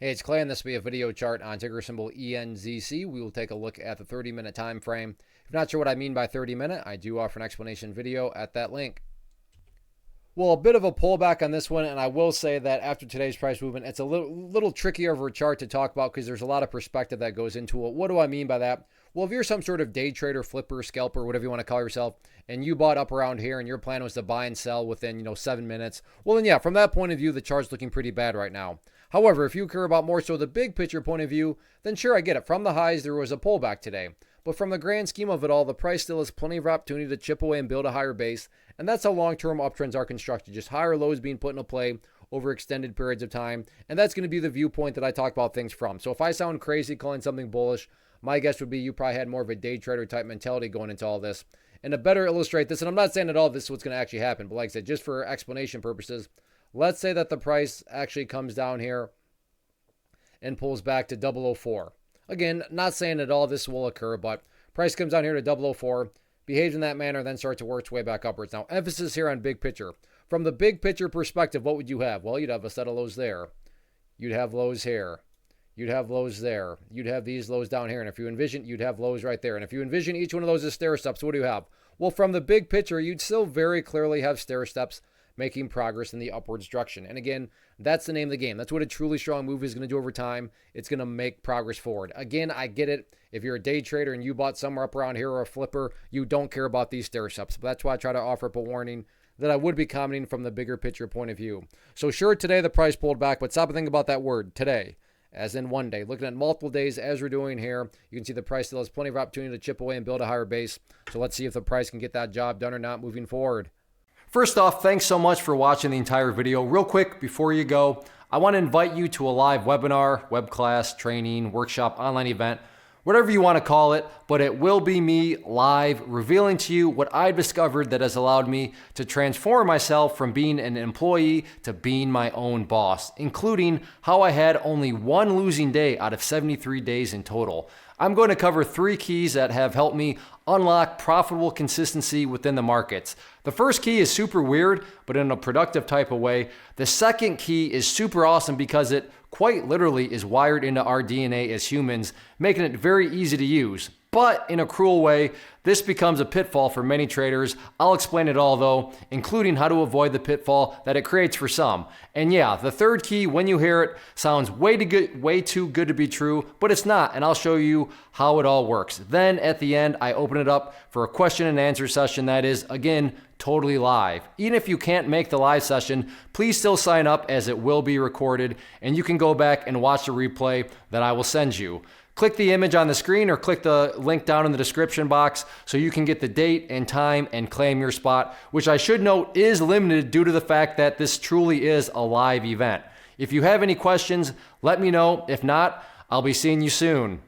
Hey, it's Clay, and this will be a video chart on ticker symbol ENZC. We will take a look at the 30-minute time frame. If you're not sure what I mean by 30-minute, I do offer an explanation video at that link. Well, a bit of a pullback on this one, and I will say that after today's price movement, it's a little trickier of a chart to talk about because there's a lot of perspective that goes into it. What do I mean by that? Well, if you're some sort of day trader, flipper, scalper, whatever you want to call yourself, and you bought up around here and your plan was to buy and sell within, 7 minutes, well, then yeah, from that point of view, the chart's looking pretty bad right now. However, if you care about more so the big picture point of view, then sure, I get it. From the highs, there was a pullback today. But from the grand scheme of it all, the price still has plenty of opportunity to chip away and build a higher base. And that's how long-term uptrends are constructed. Just higher lows being put into play over extended periods of time. And that's going to be the viewpoint that I talk about things from. So if I sound crazy calling something bullish, my guess would be you probably had more of a day trader type mentality going into all this. And to better illustrate this, and I'm not saying at all this is what's going to actually happen, but like I said, just for explanation purposes, let's say that the price actually comes down here and pulls back to 004. Again, not saying at all this will occur, but price comes down here to 004, behaves in that manner, then starts to work its way back upwards. Now, emphasis here on big picture. From the big picture perspective, what would you have? Well, you'd have a set of lows there. You'd have lows here. You'd have lows there. You'd have these lows down here. And if you envision, you'd have lows right there. And if you envision each one of those as stair steps, what do you have? Well, from the big picture, you'd still very clearly have stair steps making progress in the upwards direction. And again, that's the name of the game. That's what a truly strong move is going to do over time. It's going to make progress forward. Again, I get it. If you're a day trader and you bought somewhere up around here or a flipper, you don't care about these stair steps. But that's why I try to offer up a warning that I would be commenting from the bigger picture point of view. So sure, today the price pulled back, but stop and think about that word, today, as in one day. Looking at multiple days as we're doing here, you can see the price still has plenty of opportunity to chip away and build a higher base. So let's see if the price can get that job done or not moving forward. First off, thanks so much for watching the entire video. Real quick, before you go, I want to invite you to a live webinar, web class, training, workshop, online event, whatever you want to call it, but it will be me live revealing to you what I've discovered that has allowed me to transform myself from being an employee to being my own boss, including how I had only one losing day out of 73 days in total. I'm going to cover 3 keys that have helped me unlock profitable consistency within the markets. The first key is super weird, but in a productive type of way. The second key is super awesome because it quite literally is wired into our DNA as humans, making it very easy to use. But in a cruel way, this becomes a pitfall for many traders. I'll explain it all though, including how to avoid the pitfall that it creates for some. And yeah, the third key, when you hear it, sounds way too good to be true, but it's not, and I'll show you how it all works. Then at the end, I open it up for a question and answer session that is, again, totally live. Even if you can't make the live session, please still sign up as it will be recorded, and you can go back and watch the replay that I will send you. Click the image on the screen or click the link down in the description box so you can get the date and time and claim your spot, which I should note is limited due to the fact that this truly is a live event. If you have any questions, let me know. If not, I'll be seeing you soon.